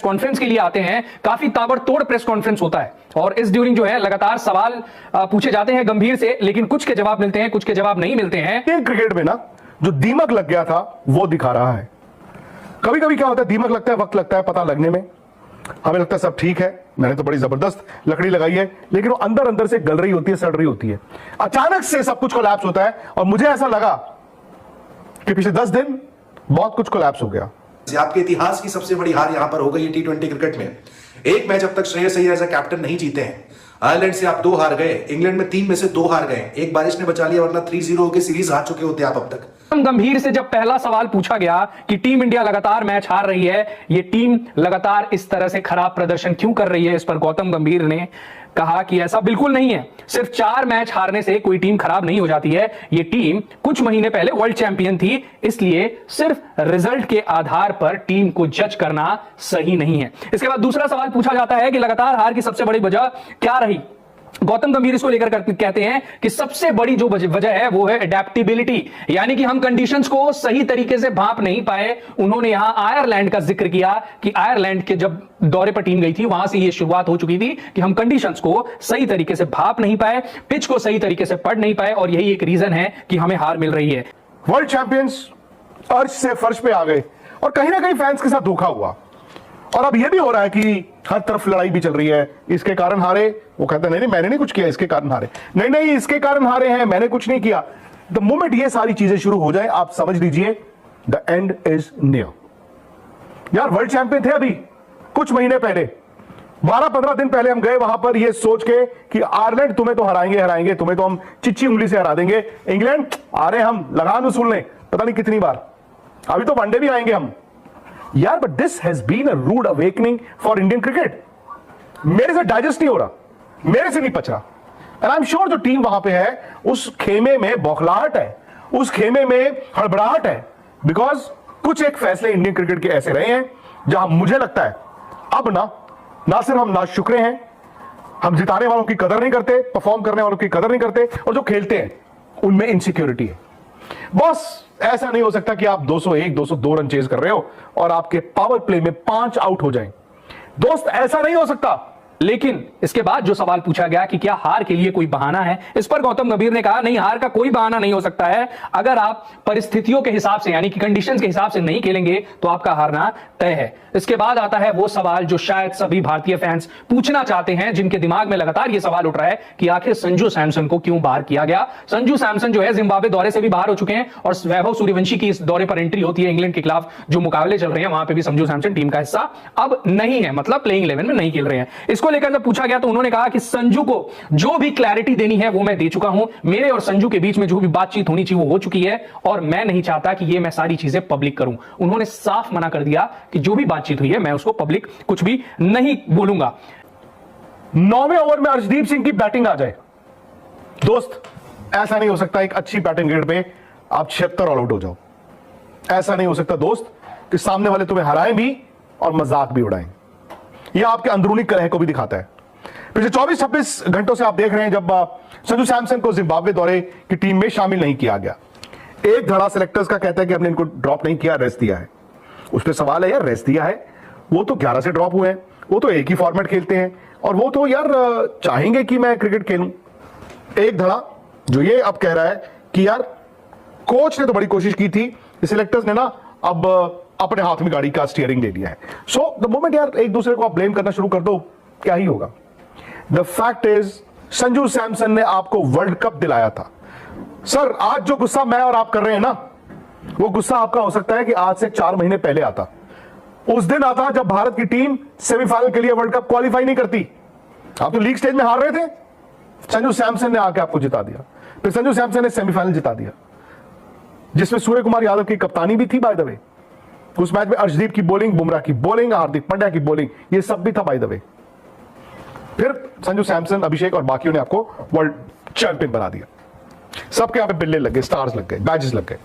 Conference के लिए आते हैं, काफी ताबड़तोड़ प्रेस कॉन्फ्रेंस होता है और इस ड्यूरिंग जो है लगातार सवाल पूछे जाते हैं गंभीर से, लेकिन कुछ के जवाब मिलते हैं, कुछ के जवाब नहीं मिलते हैं। क्रिकेट में ना जो दीमक लग गया था वो दिखा रहा है। कभी कभी क्या होता है, दीमक लगता है, वक्त लगता है पता लगने में, हमें लगता है सब ठीक है, मैंने तो बड़ी जबरदस्त लकड़ी लगाई है, लेकिन वो अंदर अंदर से गल रही होती है, सड़ रही होती है। अचानक से सब कुछ कोलैप्स होता है और मुझे ऐसा लगा कि पिछले 10 दिन बहुत कुछ कोलैप्स हो गया। आपके इतिहास की सबसे बड़ी हार यहां पर हो गई है T20 क्रिकेट में। एक मैच अब तक Shreyas Iyer as a captain नहीं जीते हैं। आयरलैंड से आप 2 हार गए, इंग्लैंड में 3 में से 2 हार गए, एक बारिश ने बचा लिया, वरना 3-0 होकर सीरीज हार चुके होते आप अब तक। गंभीर से जब पहला सवाल पूछा गया कि टीम इंडिया लगातार मैच हार रही है, ये टीम लगातार इस तरह से खराब प्रदर्शन क्यों कर रही है, इस पर गौतम गंभीर ने कहा कि ऐसा बिल्कुल नहीं है, सिर्फ 4 मैच हारने से कोई टीम खराब नहीं हो जाती है। ये टीम कुछ महीने पहले वर्ल्ड चैंपियन थी, इसलिए सिर्फ रिजल्ट के आधार पर टीम को जज करना सही नहीं है। इसके बाद दूसरा सवाल पूछा जाता है कि लगातार हार की सबसे बड़ी वजह क्या रही। गौतम गंभीर इसको लेकर कहते हैं कि सबसे बड़ी जो वजह है वो है एडेप्टेबिलिटी, यानी कि हम कंडीशंस को सही तरीके से भांप नहीं पाए। उन्होंने यहां आयरलैंड का जिक्र किया कि आयरलैंड के जब दौरे पर टीम गई थी, वहां से ये शुरुआत हो चुकी थी कि हम कंडीशंस को सही तरीके से भांप नहीं पाए, पिच को सही तरीके से पढ़ नहीं पाए, और यही एक रीजन है कि हमें हार मिल रही है। वर्ल्ड चैंपियंस अर्श से फर्श पे आ गए और कहीं ना कहीं फैंस के साथ धोखा हुआ, और अब यह भी हो रहा है कि हर तरफ लड़ाई भी चल रही है, इसके कारण हारे। वो कहते हैं नहीं मैंने नहीं कुछ किया, इसके कारण हारे, नहीं इसके कारण हारे हैं, मैंने कुछ नहीं किया। द मोमेंट ये सारी चीजें शुरू हो जाए, आप समझ लीजिए द एंड इज नियर। यार वर्ल्ड चैंपियन थे अभी कुछ महीने पहले, 12-15 दिन पहले हम गए वहां पर ये सोच के कि आयरलैंड तुम्हें तो हराएंगे, तुम्हें तो हम चिच्ची उंगली से हरा देंगे। इंग्लैंड आ रहे हम लगान वसूलने पता नहीं कितनी बार, अभी तो वनडे भी आएंगे हम यार। But this has been a rude awakening for Indian cricket. मेरे से डाइजेस्ट नहीं हो रहा, मेरे से नहीं पच रहा। एंड आई एम श्योर जो टीम वहां पे है उस खेमे में बौखलाहट है, उस खेमे में हड़बड़ाहट है, बिकॉज कुछ एक फैसले इंडियन क्रिकेट के ऐसे रहे हैं जहां मुझे लगता है अब ना सिर्फ हम नाशुक्रे हैं, हम जिताने वालों की कदर नहीं करते, परफॉर्म करने वालों की कदर नहीं करते, और जो खेलते हैं उनमें इनसिक्योरिटी है। बॉस ऐसा नहीं हो सकता कि आप 201 202 रन चेज कर रहे हो और आपके पावर प्ले में 5 आउट हो जाएं। दोस्त ऐसा नहीं हो सकता। लेकिन इसके बाद जो सवाल पूछा गया कि क्या हार के लिए कोई बहाना है, इस पर गौतम गंभीर ने कहा नहीं, हार का कोई बहाना नहीं हो सकता है। अगर आप परिस्थितियों के हिसाब से यानी कि कंडीशंस के हिसाब से नहीं खेलेंगे तो आपका हारना तय है। इसके बाद आता है वो सवाल जो शायद सभी भारतीय फैंस पूछना चाहते हैं, जिनके दिमाग में लगातार ये सवाल उठ रहा है कि आखिर संजू सैमसन को क्यों बाहर किया गया। संजू सैमसन जो है जिम्बाब्वे दौरे से भी बाहर हो चुके हैं और वैभव सूर्यवंशी की इस दौरे पर एंट्री होती है। इंग्लैंड के खिलाफ जो मुकाबले चल रहे हैं वहां पर भी संजू सैमसन टीम का हिस्सा अब नहीं है, मतलब प्लेइंग 11 में नहीं खेल रहे हैं। इसको लेकर जब पूछा गया तो उन्होंने कहा कि संजू को जो भी क्लैरिटी देनी है वो मैं दे चुका हूं, मेरे और संजू के बीच में जो भी बातचीत होनी चाहिए वो हो चुकी है, और मैं नहीं चाहता कि ये मैं सारी चीजें पब्लिक करूं। उन्होंने साफ मना कर दिया कि जो भी बातचीत हुई है मैं उसको पब्लिक कुछ भी नहीं बोलूंगा। 9वें ओवर में अर्शदीप सिंह की बैटिंग आ जाए, दोस्त ऐसा नहीं हो सकता एक अच्छी बैटिंग ग्रेड पे आप 76 ऑल आउट हो जाओ। ऐसा नहीं हो सकता दोस्त कि सामने वाले तुम्हें हराएं भी और मजाक भी उड़ाएं। यह आपके अंदरूनी कलह को भी दिखाता है। पिछले 24-26 घंटों से आप देख रहे हैं जब संजू सैमसन को जिम्बाब्वे दौरे की टीम में शामिल नहीं किया गया, एक धड़ा सिलेक्टर्स का कहता है कि हमने इनको ड्रॉप नहीं किया, रेस्ट दिया है। उस पर सवाल है यार, रेस्ट दिया है, वो तो 11 से ड्रॉप हुए हैं, वो तो एक ही फॉर्मेट खेलते हैं और वो तो यार चाहेंगे कि मैं क्रिकेट खेलूं। एक धड़ा जो ये अब कह रहा है कि यार कोच ने तो बड़ी कोशिश की थी, सिलेक्टर्स ने ना अब अपने हाथ में गाड़ी का स्टीयरिंग ले लिया है। सो द मोमेंट यार एक दूसरे को आप ब्लेम करना शुरू कर दो, क्या ही होगा। The fact is Sanju Samson ने आपको वर्ल्ड कप दिलाया था। सर आज जो गुस्सा मैं और आप कर रहे हैं ना, वो गुस्सा आपका हो सकता है कि आज से 4 महीने पहले आता, उस दिन आता जब भारत की टीम सेमीफाइनल के लिए वर्ल्ड कप क्वालिफाई नहीं करती। आप तो लीग स्टेज में हार रहे थे, संजू सैमसन ने आके आपको जिता दिया, फिर संजू सैमसन ने सेमीफाइनल जिता दिया, जिसमें सूर्य कुमार यादव की कप्तानी भी थी बाय द वे। उस मैच में अर्शदीप की बॉलिंग, बुमराह की बॉलिंग, हार्दिक पांड्या की बॉलिंग, ये सब भी था बाय द वे। फिर संजू सैमसन, अभिषेक और बाकियों ने आपको वर्ल्ड चैंपियन बना दिया। सबके यहां पे बिल्ले लग गए, स्टार्स लग गए, बैजेस लग गए।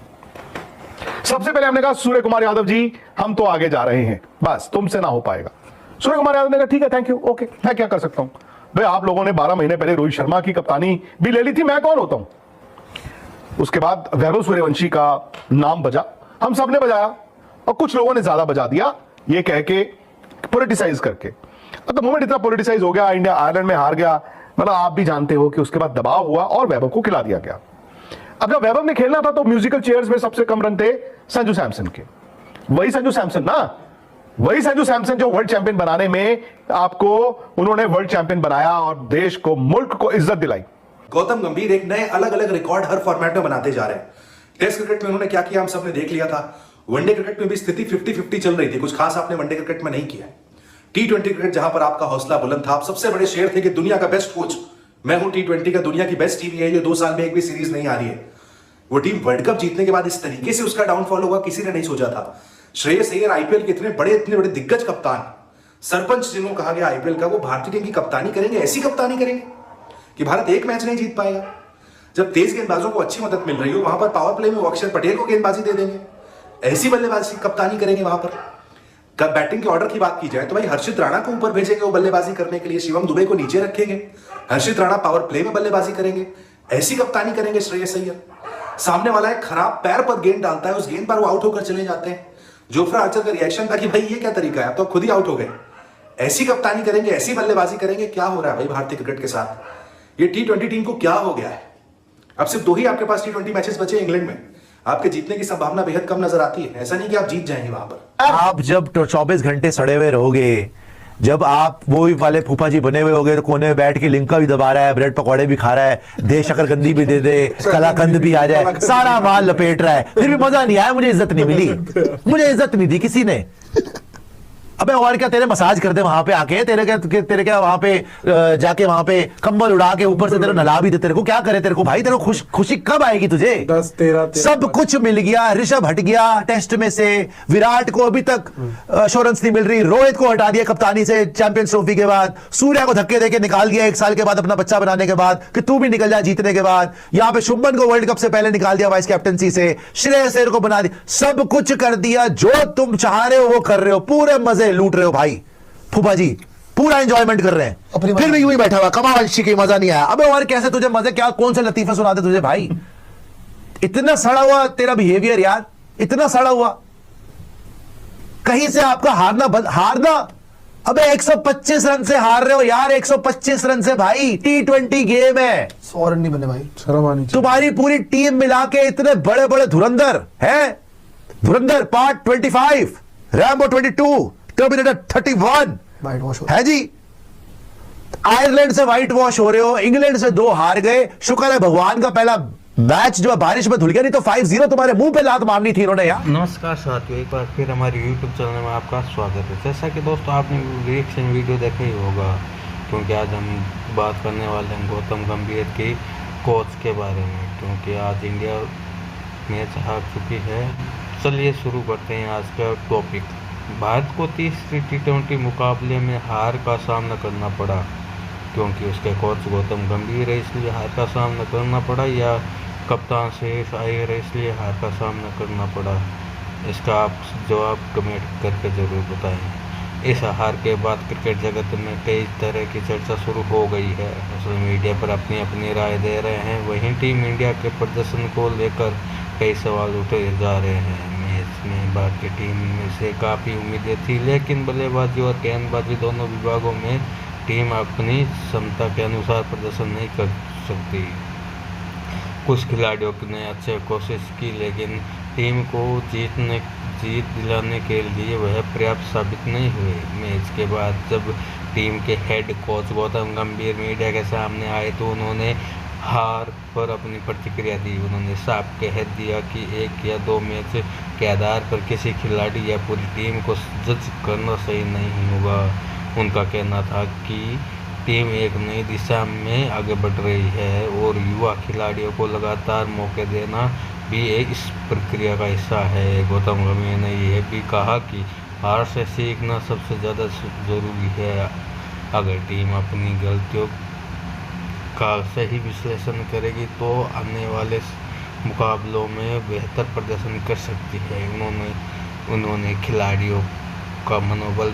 सबसे पहले हमने कहा सूर्य कुमार यादव जी हम तो आगे जा रहे हैं, बस तुमसे ना हो पाएगा। सूर्य कुमार यादव ने कहा ठीक है, थैंक यू, ओके, मैं क्या कर सकता हूं भाई, आप लोगों ने 12 महीने पहले रोहित शर्मा की कप्तानी भी ले ली थी, मैं कौन होता हूं। उसके बाद वैभव सूर्यवंशी का नाम बजा, हम सबने बजाया और कुछ लोगों ने ज्यादा बजा दिया, ये कह के पॉलिटिसाइज करके। तो मोमेंट इतना पॉलिटिसाइज हो गया, इंडिया आयरलैंड में हार गया, मतलब आप भी जानते हो कि उसके बाद दबाव हुआ और वैभव को खिला दिया गया। अब जब वैभव ने खेलना था तो म्यूजिकल चेयर्स में सबसे कम रन थे संजू सैमसन के। वही संजू सैमसन ना, वही संजू सैमसन जो वर्ल्ड चैंपियन बनाने में आपको उन्होंने वर्ल्ड चैंपियन बनाया और देश को, मुल्क को इज्जत दिलाई। गौतम गंभीर एक नए अलग अलग रिकॉर्ड हर फॉर्मेट में बनाते जा रहे हैं। टेस्ट क्रिकेट में उन्होंने क्या किया हम सबने देख लिया था। वनडे क्रिकेट में भी स्थिति 50-50 चल रही थी, कुछ खास आपने वनडे क्रिकेट में नहीं किया। T20 क्रिकेट जहां पर आपका हौसला बुलंद था, आप सबसे बड़े शेर थे कि दुनिया का बेस्ट कोच मैं हूं, T20 का दुनिया की बेस्ट टीम है, ये 2 साल में एक भी सीरीज नहीं आ रही है। वो टीम वर्ल्ड कप जीतने के बाद इस तरीके से उसका डाउनफॉल होगा किसी ने नहीं सोचा था। श्रेयस अय्यर आईपीएल के इतने बड़े दिग्गज कप्तान, सरपंच जिनको कहा गया आईपीएल का, वो भारतीय टीम की कप्तानी करेंगे, ऐसी कप्तानी करेंगे कि भारत एक मैच नहीं जीत पाएगा। जब तेज गेंदबाजों को अच्छी मदद मिल रही हो, वहां पर पावर प्ले में वो अक्षर पटेल को गेंदबाजी दे देंगे, ऐसी बल्लेबाजी कप्तानी करेंगे। वहां पर कब बैटिंग के ऑर्डर की बात की जाए तो भाई हर्षित राणा को ऊपर भेजेंगे वो बल्लेबाजी करने के लिए, शिवम दुबे को नीचे रखेंगे, हर्षित राणा पावर प्ले में बल्लेबाजी करेंगे, ऐसी कप्तानी करेंगे श्रेयस अय्यर। सामने वाला एक खराब पैर पर गेंद डालता है, उस गेंद पर वो आउट होकर चले जाते हैं। जोफ्रा आर्चर का रिएक्शन था कि भाई ये क्या तरीका है, अब तो खुद ही आउट हो गए। ऐसी कप्तानी करेंगे, ऐसी बल्लेबाजी करेंगे। क्या हो रहा है भाई भारतीय क्रिकेट के साथ? ये T20 टीम को क्या हो गया है? अब सिर्फ 2 ही आपके पास T20 मैचेस बचे इंग्लैंड में, आपके जीतने की संभावना बेहद कम नजर आती है। ऐसा नहीं कि आप जीत जाएंगे वहां पर। आप जब 24 घंटे सड़े हुए रहोगे, जब आप वो वाले फूफा जी बने हुए होगे तो कोने में बैठ के लिंका भी दबा रहा है, ब्रेड पकौड़े भी खा रहा है, दे शकरकंदी भी दे दे, कलाकंद भी आ जाए, सारा माल लपेट रहा है, फिर भी मजा नहीं आया, मुझे इज्जत नहीं मिली, मुझे इज्जत नहीं दी किसी ने। अबे और क्या, तेरे मसाज कर दे वहां पे आके, तेरे क्या वहां पे जाके वहां पे कंबल उड़ा के ऊपर से तेरे नला भी दे, तेरे को क्या करे तेरे को भाई, तेरे को खुशी कब आएगी तुझे? 10-13 सब कुछ मिल गया, ऋषभ हट गया टेस्ट में से, विराट को अभी तक अश्योरेंस नहीं मिल रही, रोहित को हटा दिया कप्तानी से चैंपियंस ट्रॉफी के बाद, सूर्या को धक्के देके निकाल दिया 1 साल के बाद अपना बच्चा बनाने के बाद कि तू भी निकल जा जीतने के बाद, यहां पे शुभमन को वर्ल्ड कप से पहले निकाल दिया वाइस कैप्टनसी से, श्रेयस अय्यर को बना दिया, सब कुछ कर दिया, जो तुम चाह रहे हो वो कर रहे हो, पूरे मजे लूट रहे हो भाई। फूफा जी पूरा एंजॉयमेंट कर रहे हैं, फिर भी यूं ही बैठा हुआ कमावंशी की मजा नहीं आया। अबे और कैसे तुझे मजे, क्या कौन से लतीफे सुनाते तुझे भाई? इतना सड़ा हुआ तेरा बिहेवियर यार, इतना सड़ा हुआ, कहीं से आपका हारना। अबे 125 रन से हार रहे हो यार, 125 रन से भाई, T20 गेम है, 100 रन नहीं बने भाई, शर्म आनी चाहिए। तुम्हारी पूरी टीम मिला के इतने बड़े बड़े धुरंधर है, धुरंधर part 25, Rambo 22, terminator 31 white wash है जी। आयरलैंड से व्हाइट वॉश हो रहे हो, इंग्लैंड से 2 हार गए, शुक्र है भगवान का पहला मैच जो बारिश में धुल गया, नहीं तो 5-0 तुम्हारे मुंह पे लात मारनी थी इन्होंने यार। नमस्कार साथियों, एक बार फिर हमारे YouTube चैनल में आपका स्वागत है। जैसा कि दोस्तों आपने रिएक्शन वीडियो देखा ही होगा, क्योंकि आज हम बात करने वाले हैं गौतम गंभीर के कोच के बारे में, क्योंकि आज इंडिया मैच हार चुकी है। चलिए शुरू करते हैं आज का टॉपिक। भारत को तीसरी T20 मुकाबले में हार का सामना करना पड़ा, क्योंकि उसके कोच गौतम गंभीर है इसलिए हार का सामना करना पड़ा, या कप्तान श्रेयस अय्यर है इसलिए हार का सामना करना पड़ा? इसका आप जवाब कमेंट करके ज़रूर बताएं। इस हार के बाद क्रिकेट जगत में कई तरह की चर्चा शुरू हो गई है, सोशल मीडिया पर अपनी अपनी राय दे रहे हैं। वहीं टीम इंडिया के प्रदर्शन को लेकर कई सवाल उठे जा रहे हैं। मैच में भारतीय टीम में से काफ़ी उम्मीदें थी, लेकिन बल्लेबाजी और गेंदबाजी दोनों विभागों में टीम अपनी क्षमता के अनुसार प्रदर्शन नहीं कर सकती। कुछ खिलाड़ियों ने अच्छे कोशिश की, लेकिन टीम को जीत दिलाने के लिए वह पर्याप्त साबित नहीं हुए। मैच के बाद जब टीम के हेड कोच गौतम गंभीर मीडिया के सामने आए तो उन्होंने हार पर अपनी प्रतिक्रिया दी। उन्होंने साफ कह दिया कि 1 या 2 मैच के आधार पर किसी खिलाड़ी या पूरी टीम को जज करना सही नहीं होगा। उनका कहना था कि टीम एक नई दिशा में आगे बढ़ रही है और युवा खिलाड़ियों को लगातार मौके देना भी एक इस प्रक्रिया का हिस्सा है। गौतम गंभीर ने यह भी कहा कि हार से सीखना सबसे ज़्यादा ज़रूरी है। अगर टीम अपनी गलतियों का सही विश्लेषण करेगी तो आने वाले मुकाबलों में बेहतर प्रदर्शन कर सकती है। उन्होंने खिलाड़ियों का मनोबल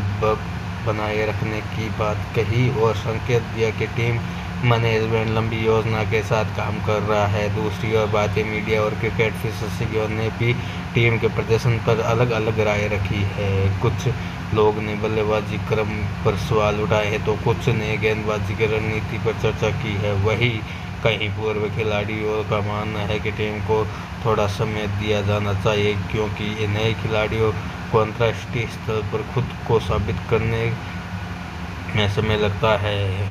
बनाए रखने की बात कही और संकेत दिया कि टीम मैनेजमेंट लंबी योजना के साथ काम कर रहा है। दूसरी ओर भारतीय मीडिया और क्रिकेट विशेषज्ञों ने भी टीम के प्रदर्शन पर अलग अलग राय रखी है। कुछ लोग ने बल्लेबाजी क्रम पर सवाल उठाए हैं तो कुछ ने गेंदबाजी की रणनीति पर चर्चा की है। वहीं कई पूर्व खिलाड़ियों का मानना है कि टीम को थोड़ा समय दिया जाना चाहिए क्योंकि ये नए खिलाड़ियों को अंतर्राष्ट्रीय स्तर पर खुद को साबित करने में समय लगता है।